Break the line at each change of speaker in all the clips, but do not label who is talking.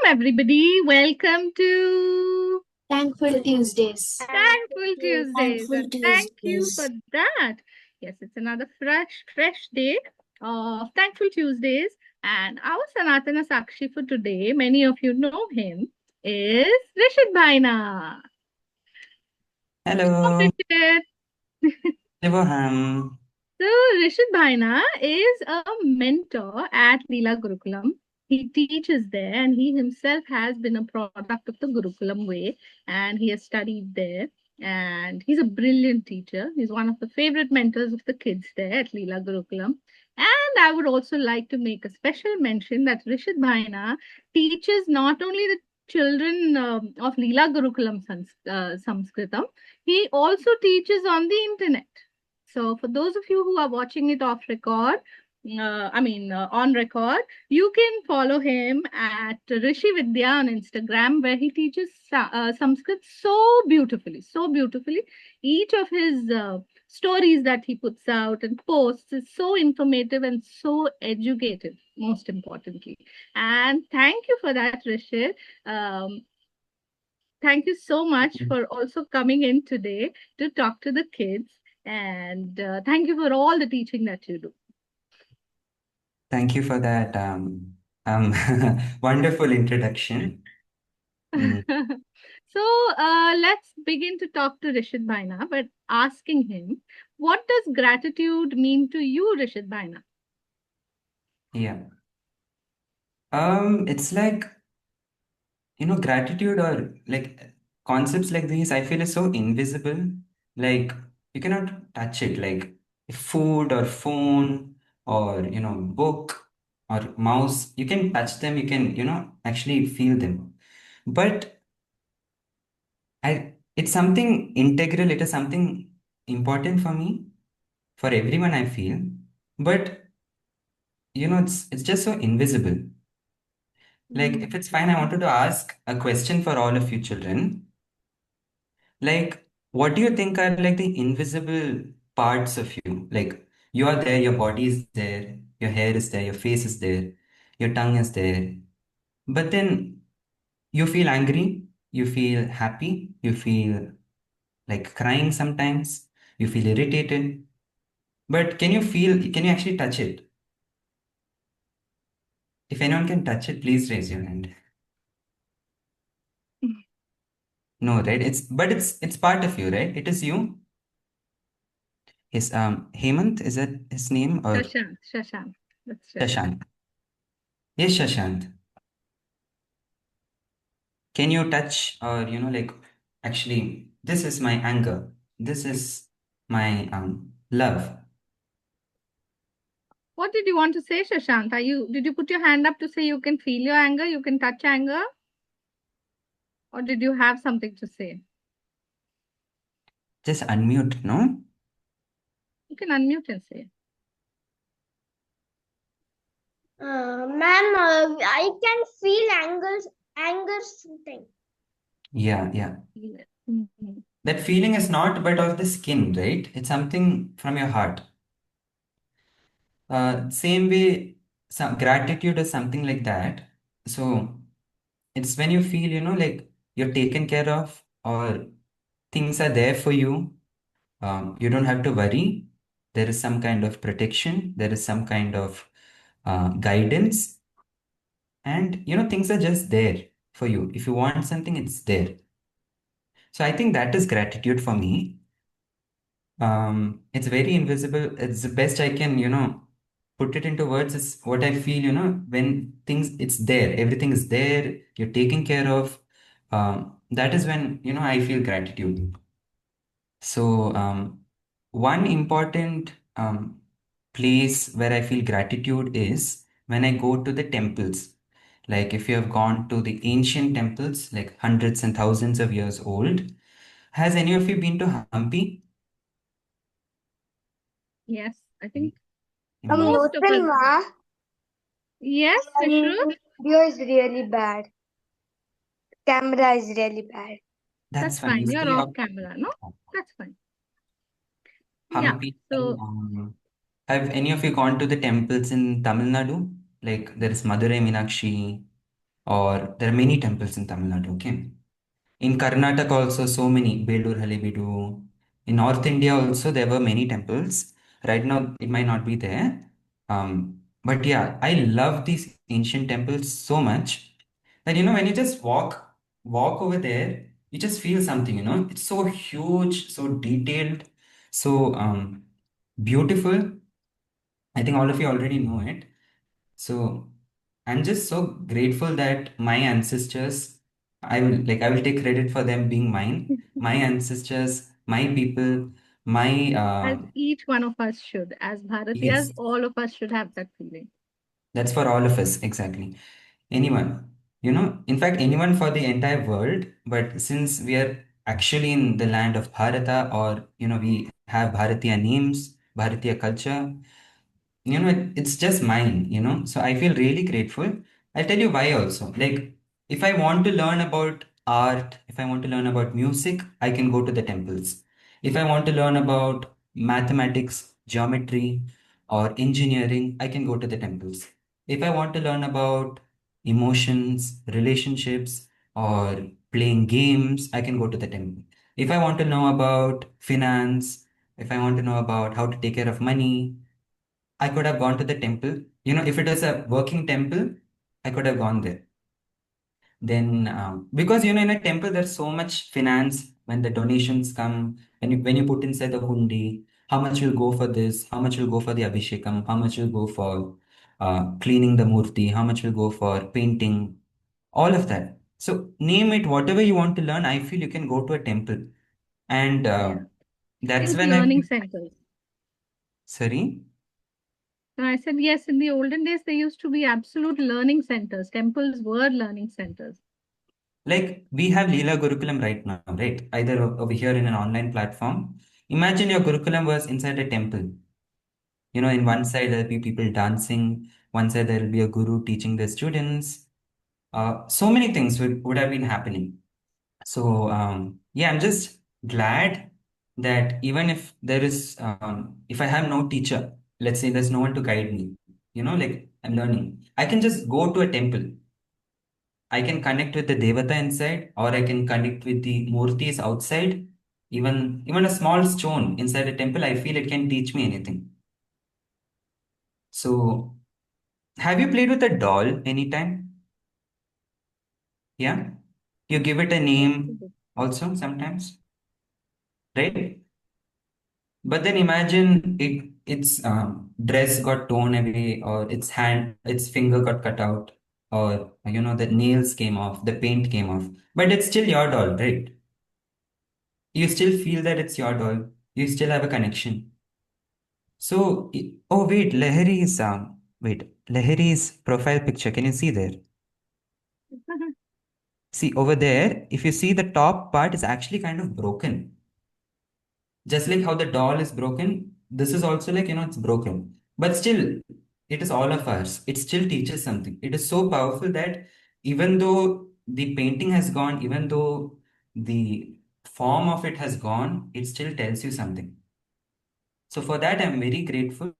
everybody. Welcome to
Thankful Tuesdays.
Thankful Tuesdays,
Thankful
and thank you for
Tuesdays.
that. Yes, it's another fresh day of Thankful Tuesdays, and our Sanatana Sakshi for today, many of you know him, is Rishit Bhaina. Hello,
Hello,
Rishit.
Shivoham.
So, Rishit Bhaina is a mentor at Leela Gurukulam. He teaches there, and he himself has been a product of the Gurukulam way, and he has studied there. And he's a brilliant teacher. He's one of the favorite mentors of the kids there at Leela Gurukulam. And I would also like to make a special mention that Rishit Bhaina teaches not only the children of Leela Gurukulam Sanskritam, he also teaches on the internet. So for those of you who are watching it off record, on record, you can follow him at Rishi Vidya on Instagram, where he teaches Sanskrit so beautifully, so beautifully. Each of his stories that he puts out and posts is so informative and so educative, most importantly. And thank you for that, Rishi. Um, Thank you so much for also coming in today to talk to the kids. And thank you for all the teaching that you do.
Thank you for that um, wonderful introduction. Mm,
So let's begin to talk to Rishit Bhaina by asking him, what does gratitude mean to you, Rishit Bhaina?
yeah. It's like, gratitude or like concepts like these, I feel is so invisible. Like you cannot touch it, like food or phone or, book or mouse. You can touch them, you can, actually feel them. But it's something integral, it is something important for me, for everyone, I feel. But it's just so invisible. Like, if it's fine, I wanted to ask a question for all of you children. Like, what do you think are like the invisible parts of you? Like, you are there, your body is there, your hair is there, your face is there, your tongue is there. But then you feel angry, you feel happy, you feel like crying sometimes, you feel irritated. But can you actually touch it? If anyone can touch it, please raise your hand. No, right? But it's part of you, right? It is you. Yes, Hemant, is that his name or
Shashank. That's Shashank.
Shashank? Yes, Shashank. Can you touch or like actually this is my anger. This is my love.
What did you want to say, Shashank? Did you put your hand up to say you can feel your anger, you can touch anger? Or did you have something to say?
Just unmute, no?
You can unmute and say.
Ma'am, I can feel anger something.
Yeah, yeah.
Mhm.
That feeling is not but of the skin, right? It's something from your heart. Same way, some gratitude is something like that. So it's when you feel, like you're taken care of or things are there for you. You don't have to worry. There is some kind of protection. There is some kind of guidance, and things are just there for you. If you want something, it's there. So I think that is gratitude for me. It's very invisible. It's the best I can, put it into words. Is what I feel, when things it's there, everything is there, you're taken care of. That is when, I feel gratitude. So, one important place where I feel gratitude is when I go to the temples. Like if you have gone to the ancient temples, like hundreds and thousands of years old, has any of you been to Hampi?
Yes, I think most of us.
Newton, ma,
Yes, Tishrut,
video is really bad. Camera is really bad.
That's
that's
fine.
fine. You're
Stay
off
off
camera, no? That's fine. Yeah.
Hampi.
So,
Have any of you gone to the temples in Tamil Nadu? Like there is Madurai Meenakshi. or there are many temples in Tamil Nadu, okay? In Karnataka also so many, Belur Halebeedu. In North India also there were many temples. Right now it might not be there. But yeah, I love these ancient temples so much that when you just walk over there, you just feel something. It's so huge, so detailed, so beautiful. I think all of you already know it. So I'm just so grateful that my ancestors, I will take credit for them being mine. My ancestors, my people, my
As each one of us should, as Bharatiyas,
yes,
all of us should have that feeling.
that's for all of us, exactly. Anyone, in fact, anyone for the entire world. But since we are actually in the land of Bharata, or we have Bharatiya names, Bharatiya culture, it's just mine. So I feel really grateful. I'll tell you why also. Like, if I want to learn about art, if I want to learn about music, I can go to the temples. If I want to learn about mathematics, geometry, or engineering, I can go to the temples. If I want to learn about emotions, relationships, or playing games, I can go to the temple. If I want to know about finance, if I want to know about how to take care of money, I could have gone to the temple. If it was a working temple, I could have gone there. Then, because in a temple, there's so much finance when the donations come, when you put inside the hundi, how much will go for this, how much will go for the abhishekam, how much will go for cleaning the murti, how much will go for painting, all of that. So, name it, whatever you want to learn, I feel you can go to a temple. And
Yeah.
that's
Think
when I
learning
feel,
centers.
sorry.
And I said, yes, in the olden days, there used to be absolute learning centers. Temples were learning centers.
Like we have Leela Gurukulam right now, right? Either over here in an online platform. Imagine your Gurukulam was inside a temple. In one side there'll be people dancing, one side there'll be a guru teaching the students. So many things would have been happening. So yeah, I'm just glad that even if if I have no teacher, let's say there's no one to guide me, like I'm learning, I can just go to a temple. I can connect with the Devata inside, or I can connect with the Murtis outside. Even a small stone inside a temple, I feel it can teach me anything. So, have you played with a doll anytime? Yeah? You give it a
Yes.
name also sometimes, right? But then imagine its dress got torn away, or its finger got cut out, or the nails came off, the paint came off. But it's still your doll, right? You still feel that it's your doll. You still have a connection. So, oh wait, Lahiri's profile picture. Can you see there? See over there, if you see the top part is actually kind of broken. Just like how the doll is broken, this is also like, it's broken. But still, it is all of us. It still teaches something. It is so powerful that even though the painting has gone, even though the form of it has gone, it still tells you something. So for that, I'm very grateful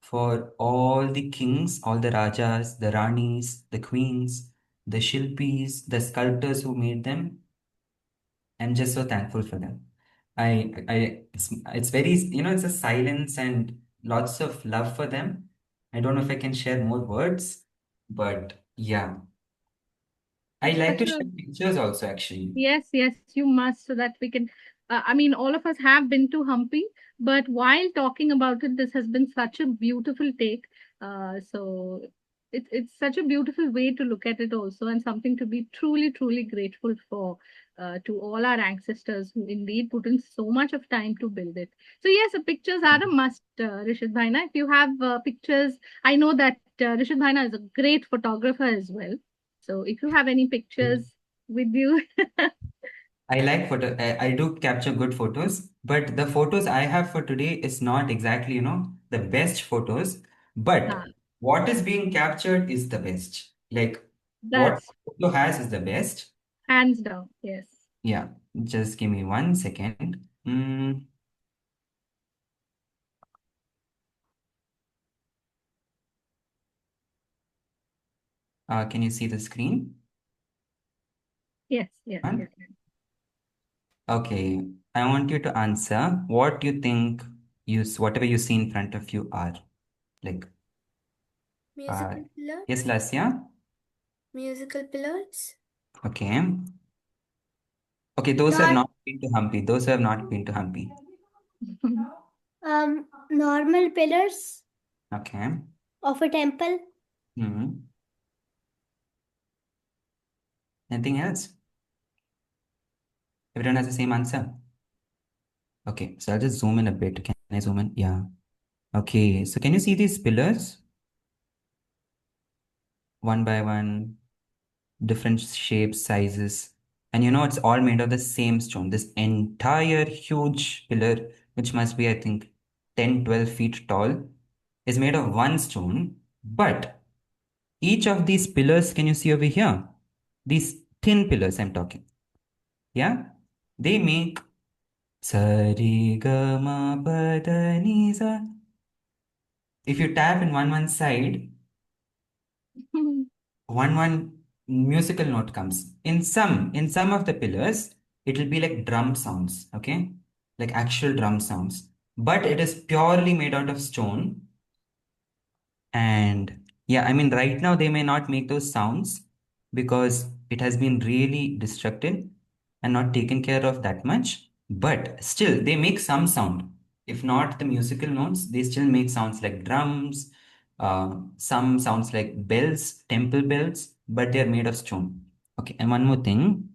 for all the kings, all the rajas, the ranis, the queens, the shilpis, the sculptors who made them. I'm just so thankful for them. It's very, it's a silence and lots of love for them. I don't know if I can share more words, but yeah, I
It's
like
such
to
a
share pictures also, actually.
Yes, yes, you must, so that we can. I mean, all of us have been to Hampi, but while talking about it, this has been such a beautiful take. So it's such a beautiful way to look at it also, and something to be truly, truly grateful for, to all our ancestors who indeed put in so much of time to build it. So yes, the pictures are a must, Rishit Bhaina. If you have pictures, I know that Rishit Bhaina is a great photographer as well. So if you have any pictures with you.
I like photo. I do capture good photos, but the photos I have for today is not exactly, the best photos.
Ah,
But what is being captured is the best. Like what
that's
photo has is the best.
hands down. Yes.
Yeah, just give me 1 second. Can you see the screen?
Yes, yes,
Huh?
yes.
Okay, I want you to answer what you think whatever you see in front of you are. Like, uh,
Musical pillar?
yes, Lasya?
Musical pillars?
Okay. Okay, those who have
Not
not been to Hampi, those who have not been to Hampi.
normal pillars
Okay.
of a temple.
Hmm. Anything else? Everyone has the same answer. Okay, so I'll just zoom in a bit. Can I zoom in? Yeah. Okay, so can you see these pillars? One by one, different shapes, sizes. And it's all made of the same stone. This entire huge pillar, which must be, I think, 10, 12 feet tall, is made of one stone. But each of these pillars, can you see over here? These thin pillars I'm talking. Yeah? They make Sari ga ma pa da ni sa. If you tap in one side, one musical note comes. In some of the pillars, it will be like drum sounds, okay? Like actual drum sounds. But it is purely made out of stone. And yeah, I mean, right now they may not make those sounds because it has been really destructed and not taken care of that much. But still, they make some sound. If not the musical notes, they still make sounds like drums, some sounds like bells, temple bells, but they're made of stone. Okay, and one more thing.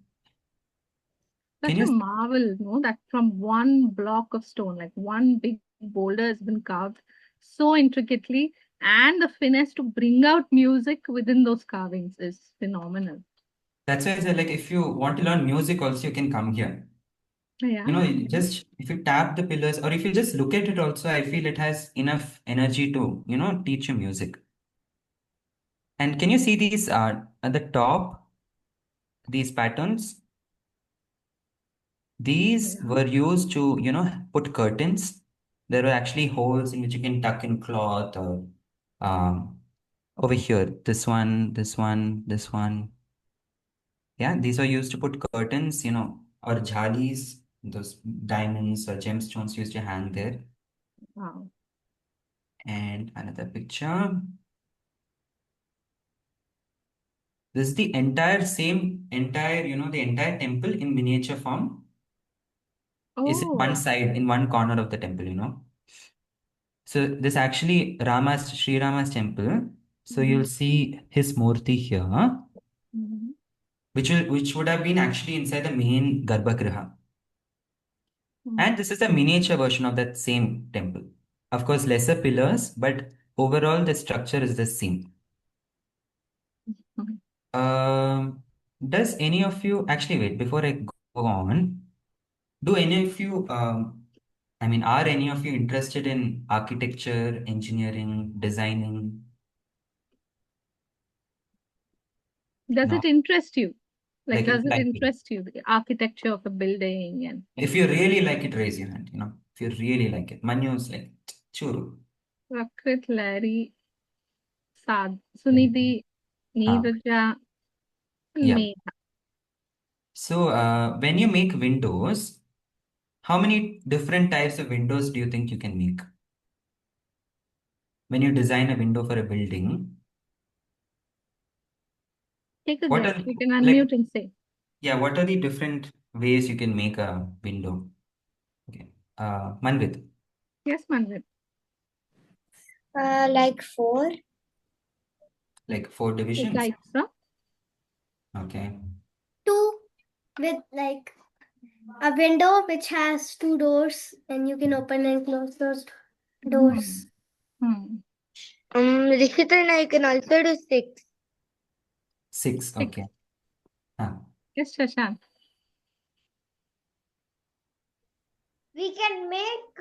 Can
Such a
you?
marvel, no, that from one block of stone, like one big boulder has been carved so intricately, and the finesse to bring out music within those carvings is phenomenal.
That's why I said, like, if you want to learn music, also you can come here.
Yeah.
Just if you tap the pillars or if you just look at it also, I feel it has enough energy to, teach you music. And can you see these at the top, these patterns? These
Yeah.
were used to, put curtains. There were actually holes in which you can tuck in cloth or um, over here, this one, this one, this one. Yeah, these were used to put curtains, or jhalis, those diamonds or gemstones used to hang there.
Wow.
And another picture. This is the entire temple in miniature form is in one
Oh.
side, in one corner of the temple. So this actually Sri Rama's temple. So
Mhm.
you'll see his murti here,
Mhm.
which would have been actually inside the main Garbhagriha.
Mhm.
And this is a miniature version of that same temple. Of course, lesser pillars, but overall the structure is the same.
Mhm.
Um, does any of you actually wait before I go on? Do any of you, I mean, are any of you interested in architecture, engineering, designing?
Does
No,
it interest you? Like,
like if
does
you
it
like it.
interest you, the architecture of a building and
If you really like it, raise your hand. If you really like it. Manu is like, churu.
Prakrit, Larry, Sunidhi,
Ah,
Neeraja, and
yeah.
Megha?
So, when you make windows, how many different types of windows do you think you can make? When you design a window for a building,
Take a
what
guess.
are
You can
like,
unmute and say.
yeah, what are the different ways you can make a window? Okay. Manvit,
Yes, Manvit.
Like four.
like four
The
divisions.
types, huh?
Okay.
Two with like a window which has two doors and you can open and close those
Hmm.
doors.
Hmm.
Rishita and I can also do six.
Six.
Six.
Okay. Ah.
Yes, Shashank.
We can make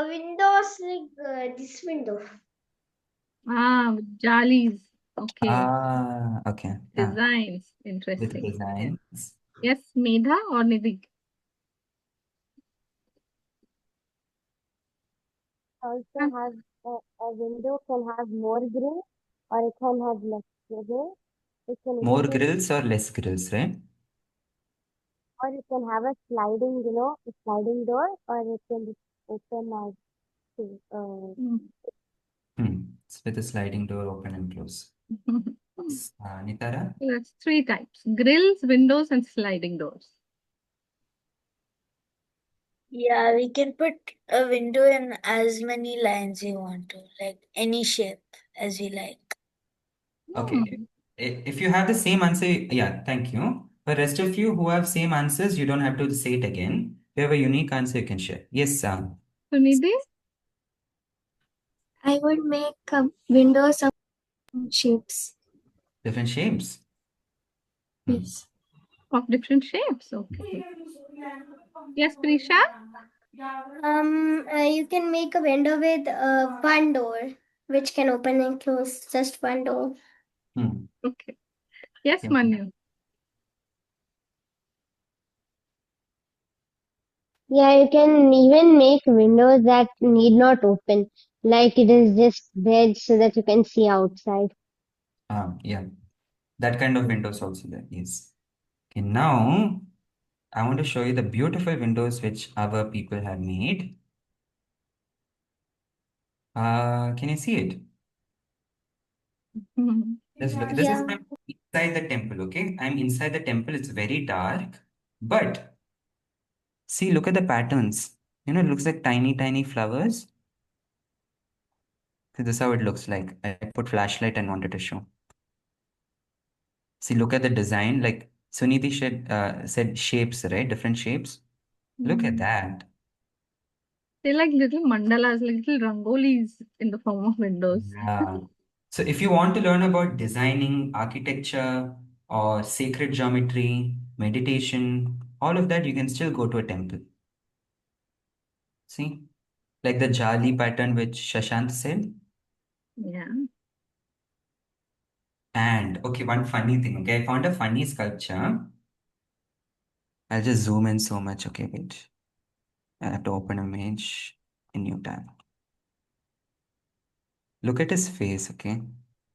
windows like this window.
Ah, with jalis. Okay.
Okay.
Designs.
With
Interesting. Yes.
designs.
Yes, Medha or Nidhi?
Also
Huh.
have a window can have more grill or it can have less grill. It can
More
include
grills or less grills, right?
or it can have a sliding, a sliding door, or it can be open as to,
Mm.
It's with a sliding door open and close. Nitara?
That's three types: grills, windows, and sliding doors.
Yeah, we can put a window in as many lines you want to, like any shape as we like.
Okay.
Hmm.
If you have the same answer, yeah, thank you. For rest of you who have same answers, you don't have to say it again. If you have a unique answer, you can share. Yes,
Sunidhi?
I would make windows of shapes.
different shapes. Hmm.
Yes.
Of different shapes. Okay. Yes, Prisha?
You can make a window with one door, which can open and close, just one door.
Hmm.
Okay. Yes,
Yeah.
Manu.
yeah, you can even make windows that need not open, like it is just there so that you can see outside.
Yeah. That kind of windows also there. Yes. Okay, now I want to show you the beautiful windows which our people have made. Can you see it?
Mhm.
Just look. This is
Yeah.
from inside the temple, okay? I'm inside the temple. It's very dark, but see, look at the patterns. It looks like tiny, tiny flowers. So this is how it looks like. I put flashlight and wanted to show. See, look at the design. Like Suniti said shapes, right? Different shapes. Look at
Mm.
that.
They're like little mandalas, like little rangolis in the form of windows.
Yeah. So if you want to learn about designing, architecture, or sacred geometry, meditation, all of that, you can still go to a temple. See? Like the Jali pattern which Shashant said.
Yeah.
And okay, one funny thing. Okay, I found a funny sculpture. I'll just zoom in so much. Okay, wait. I have to open image in new tab. Look at his face, okay?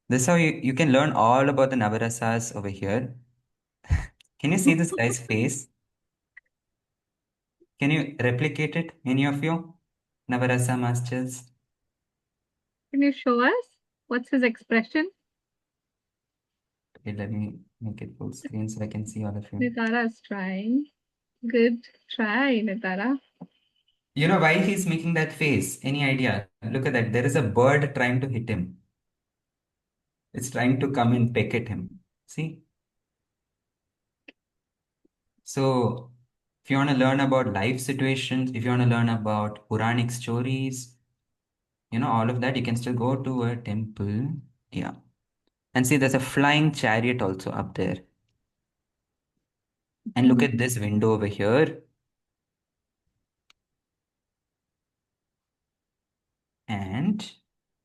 This is how you can learn all about the Navarasas over here. Can you see this guy's face? Can you replicate it, any of you? Navarasa masters?
Can you show us? What's his expression?
Okay, let me make it full screen so I can see all of you.
Nitara is trying. Good try, Nitara.
You know why he's making that face? Any idea? Look at that. There is a bird trying to hit him. It's trying to come and peck at him. See? So, if you want to learn about life situations, if you want to learn about Puranic stories, all of that, you can still go to a temple. Yeah. And see, there's a flying chariot also up there. And look at this window over here. And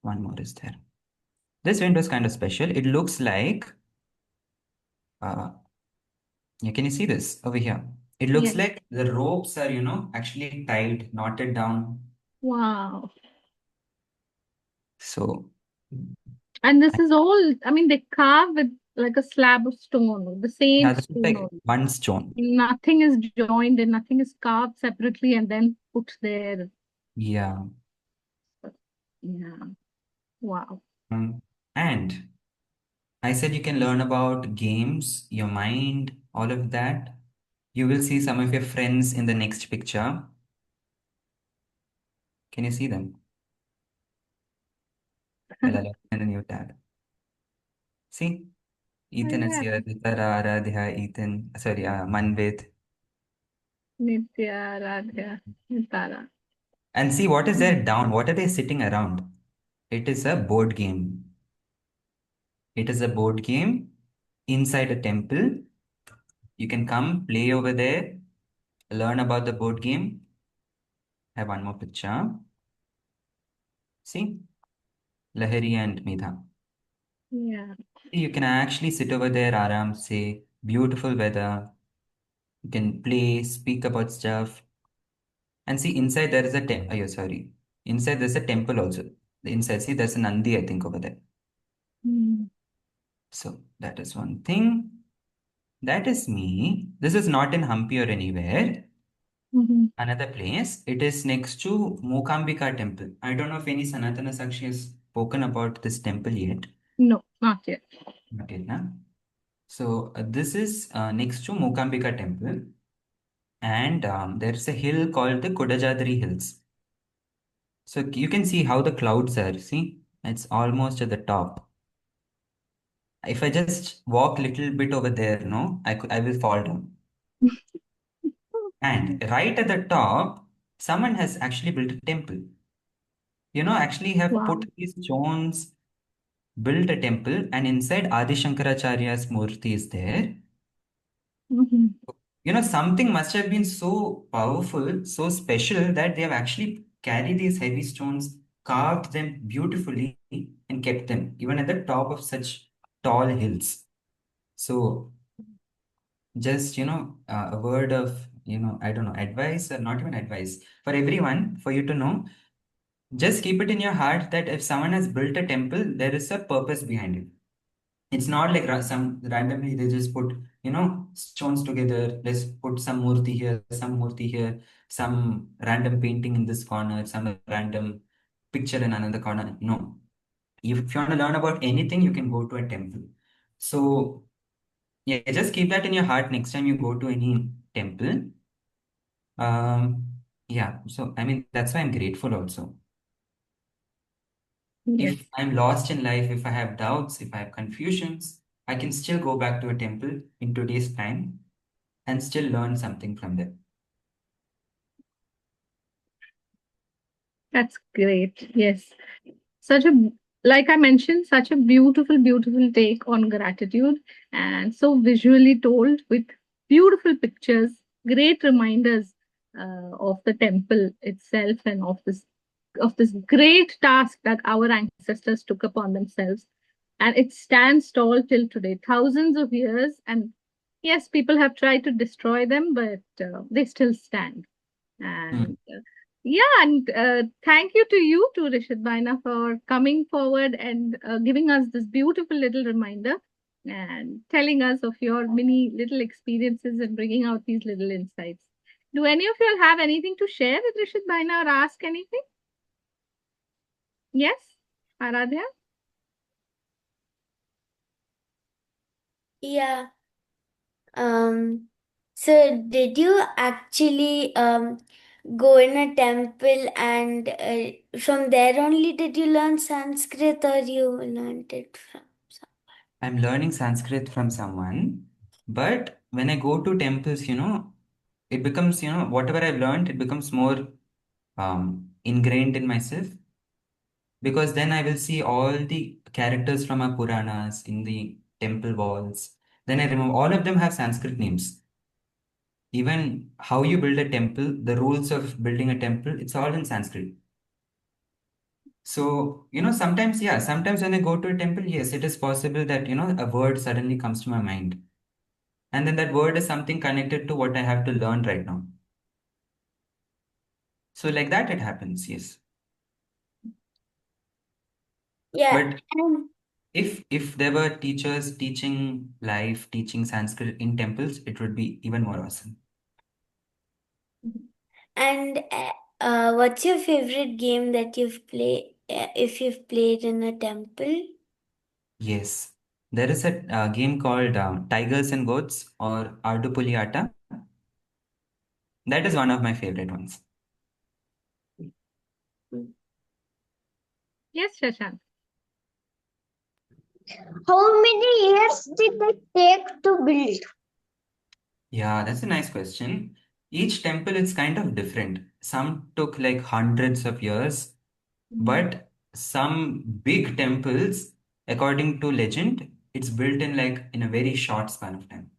one more is there. This window is kind of special. It looks like, uh, yeah, can you see this over here? It looks
Yes.
like the ropes are, actually tied, knotted down.
Wow.
So,
And this is all, I mean, they carve with like a slab of stone, the same
yeah, this is
stone
like
only.
one stone.
Nothing is joined and nothing is carved separately and then put there.
Yeah.
Yeah. Wow.
And I said you can learn about games, your mind, all of that. You will see some of your friends in the next picture. Can you see them? I'll allow in a new tab. See?
Oh,
Ethan is
yeah.
here. Ditara, Aradhya, Ethan. Sorry, Manvit.
Nitya, Radha, Nitara.
And see what is there down? What are they sitting around? It is a board game. It is a board game inside a temple. You can come play over there, learn about the board game. I have one more picture. See? Lahiri and Medha.
Yeah.
You can actually sit over there, Aram, say, beautiful weather. You can play, speak about stuff. And see, inside there is a temple. Oh, yeah, sorry. Inside there's a temple also. The inside, see, there's a Nandi, I think, over there.
Mm.
So that is one thing. That is me. This is not in Hampi or anywhere.
Mhm.
Another place. It is next to Mokambika temple. I don't know if any Sanatana Sakshi has spoken about this temple yet.
No, not yet.
Not yet, na? So this is next to Mokambika temple, and there's a hill called the Kodajadri Hills. So you can see how the clouds are. See, it's almost at the top. If I just walk little bit over there, no, I will fall down. And right at the top, someone has actually built a temple. Actually have
Wow.
put these stones, built a temple, and inside Adi Shankaracharya's murti is there.
Mhm.
Something must have been so powerful, so special that they have actually carried these heavy stones, carved them beautifully, and kept them even at the top of such tall hills. So, just, a word of, I don't know, advice or not even advice for everyone, for you to know, just keep it in your heart that if someone has built a temple, there is a purpose behind it. It's not like some randomly they just put, stones together. Let's put some murti here, some random painting in this corner, some random picture in another corner. No. If you want to learn about anything, you can go to a temple. So, yeah, just keep that in your heart next time you go to any temple. Yeah, so I mean, that's why I'm grateful also.
Yes,
If I'm lost in life, if I have doubts, if I have confusions, I can still go back to a temple in today's time and still learn something from them.
that's great. Yes. Such a, like I mentioned, such a beautiful, beautiful take on gratitude, and so visually told with beautiful pictures, great reminders of the temple itself and of this great task that our ancestors took upon themselves. And it stands tall till today, thousands of years. And yes, people have tried to destroy them, but they still stand.
Hmm.
And yeah, and thank you to you too, Rishit Baina, for coming forward and giving us this beautiful little reminder and telling us of your many little experiences and bringing out these little insights. Do any of you all have anything to share with Rishit Baina or ask anything? Yes, Aradhya?
Yeah. So did you actually go in a temple and from there only did you learn Sanskrit or you learned it from
I'm learning Sanskrit from someone, but when I go to temples, it becomes, whatever I've learned, it becomes more ingrained in myself because then I will see all the characters from our Puranas in the temple walls. Then I remember all of them have Sanskrit names. Even how you build a temple, the rules of building a temple, it's all in Sanskrit. So, sometimes, yeah, sometimes when I go to a temple, yes, it is possible that, a word suddenly comes to my mind. And then that word is something connected to what I have to learn right now. So, like that, it happens, yes.
yeah.
But
And
if there were teachers teaching life, teaching Sanskrit in temples, it would be even more awesome.
and what's your favorite game that you've played if you've played in a temple?
Yes. There is a game called Tigers and Goats or Ardupuliata. That is one of my favorite ones.
Yes, Shashank.
How many years did it take to build?
Yeah, that's a nice question. Each temple is kind of different. Some took like hundreds of years, but some big temples, according to legend, it's built in like in a very short span of time.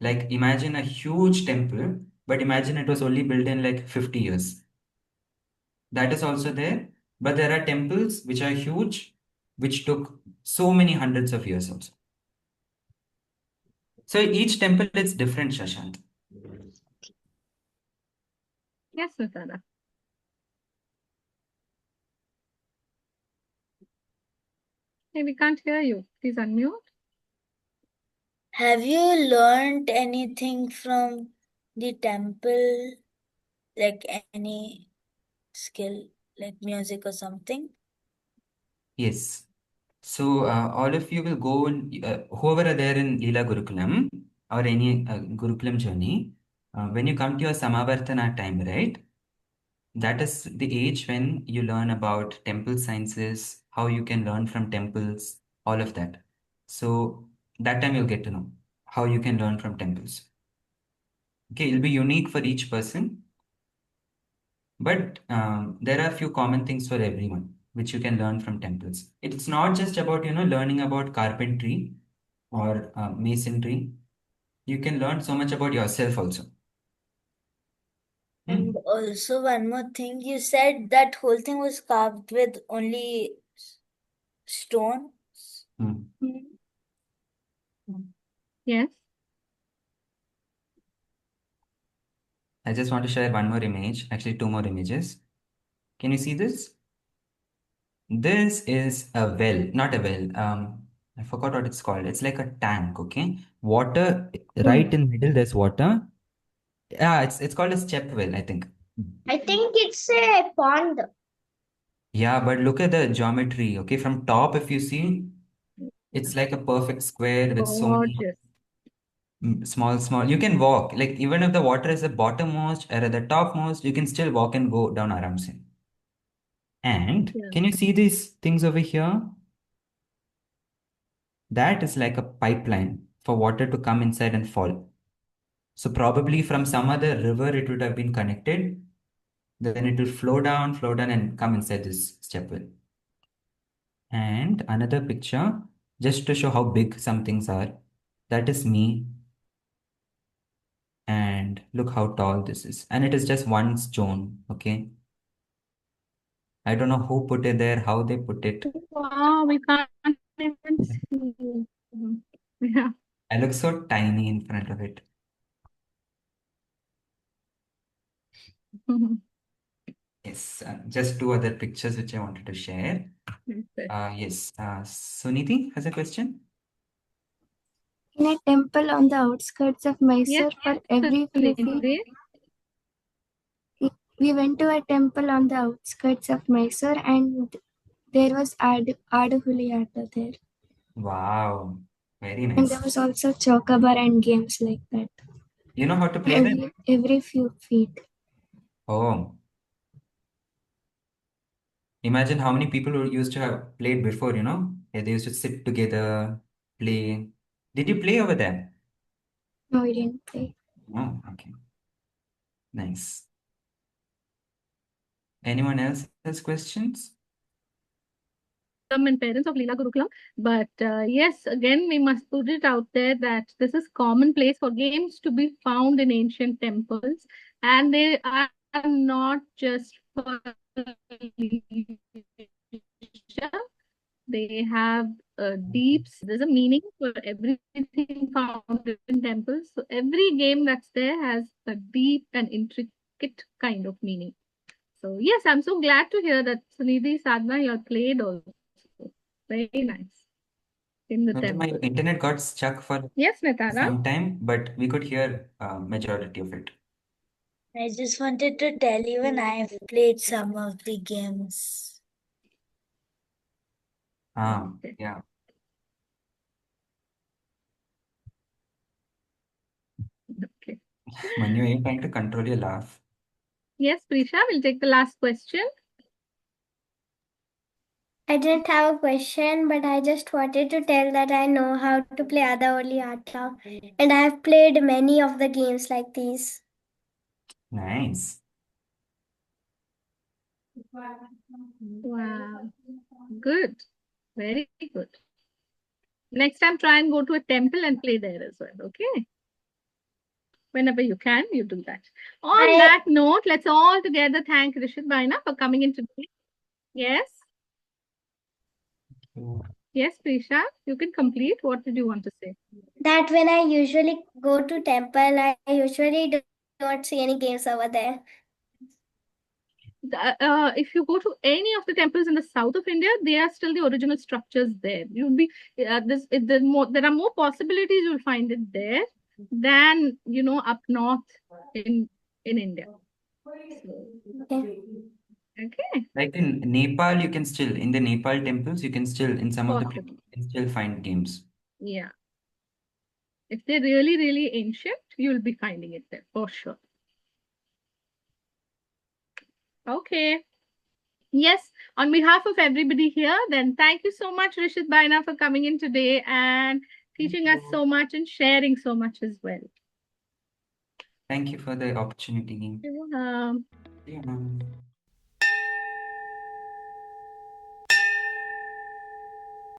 Like imagine a huge temple, but imagine it was only built in like 50 years. That is also there, but there are temples which are huge, which took so many hundreds of years also. So each temple is different, Shashant.
Yes, Nitara. Hey, we can't hear you. Please unmute.
Have you learned anything from the temple? Like any skill, like music or something?
Yes. So all of you will go and whoever are there in Leela Gurukulam or any Gurukulam journey, when you come to your Samavartana time, right? That is the age when you learn about temple sciences, how you can learn from temples, all of that. So that time you'll get to know how you can learn from temples. Okay, it'll be unique for each person, but there are a few common things for everyone which you can learn from temples. It's not just about learning about carpentry or masonry. You can learn so much about yourself also.
And also one more thing, you said that whole thing was carved with only stones.
Hmm.
Yes.
I just want to share one more image, actually two more images. Can you see this? This is a well, not a well. I forgot what it's called. It's like a tank, okay? Water, right in the middle, there's water. Yeah, it's called a step well, I think.
I think it's a pond.
Yeah, but look at the geometry, okay? From top, if you see, it's like a perfect square with so many
Gorgeous.
small. You can walk. Like even if the water is the bottommost or at the topmost, you can still walk and go down aramse. And
Yeah.
can you see these things over here? That is like a pipeline for water to come inside and fall. So probably from some other river it would have been connected. Then it will flow down and come inside this stepwell. And another picture, just to show how big some things are. That is me. And look how tall this is. And it is just one stone, okay? I don't know who put it there, how they put it.
Wow, we can't even see. Mhm. Yeah.
I look so tiny in front of it.
Mhm.
Yes, just two other pictures which I wanted to share.
Okay.
Yes, Suniti has a question.
In a temple on the outskirts of
Yes,
Mysore for every few feet.
Sunidhi.
We went to a temple on the outskirts of Mysore and there was Adahuli Atta there.
Wow, very
And there
nice.
was also chocobar and games like that.
You know how to play that?
Every few feet.
Oh, imagine how many people who used to have played before, Yeah, they used to sit together, play. Did you play over there?
No, we didn't play.
Oh, okay. Nice. Anyone else has questions?
And parents of Leela Gurukulam. But yes, again, we must put it out there that this is commonplace for games to be found in ancient temples, and they are not just for leisure. They have a there's a meaning for everything found in temples. So every game that's there has a deep and intricate kind of meaning. So yes, I'm so glad to hear that Sunidhi Sadhna you all played also. Very nice. In the
Okay, my
temple.
internet got stuck for
Yes, Netara.
some time, but we could hear majority of it.
I just wanted to tell you, when I've played some of the games.
Okay.
Yeah.
Okay.
Manu, are you trying to control your laugh?
Yes, Prisha, we'll take the last question.
I didn't have a question, but I just wanted to tell that I know how to play Adavali Atta, and I have played many of the games like these.
Nice.
Wow. Good. Very good. Next time, try and go to a temple and play there as well. Okay. Whenever you can, you do that. On that note, let's all together thank Rishit Baina for coming in today. Yes. Yes, Prisha, you can complete. What did you want to say?
That when I usually go to temple, I usually don't see any games over there.
If you go to any of the temples in the south of India, they are still the original structures there. You'll be there are more possibilities you'll find it there than up north in India. So,
Okay.
okay,
Like in Nepal, you can still, in the Nepal temples, you can still, in some of the places,
possible.
you can still find games.
Yeah. If they're really, really ancient, you'll be finding it there for sure. Okay. Yes, on behalf of everybody here, then thank you so much, Rishit Baina, for coming in today and teaching us so much and sharing so much as well.
Thank you for the opportunity.
You're welcome.
Yeah.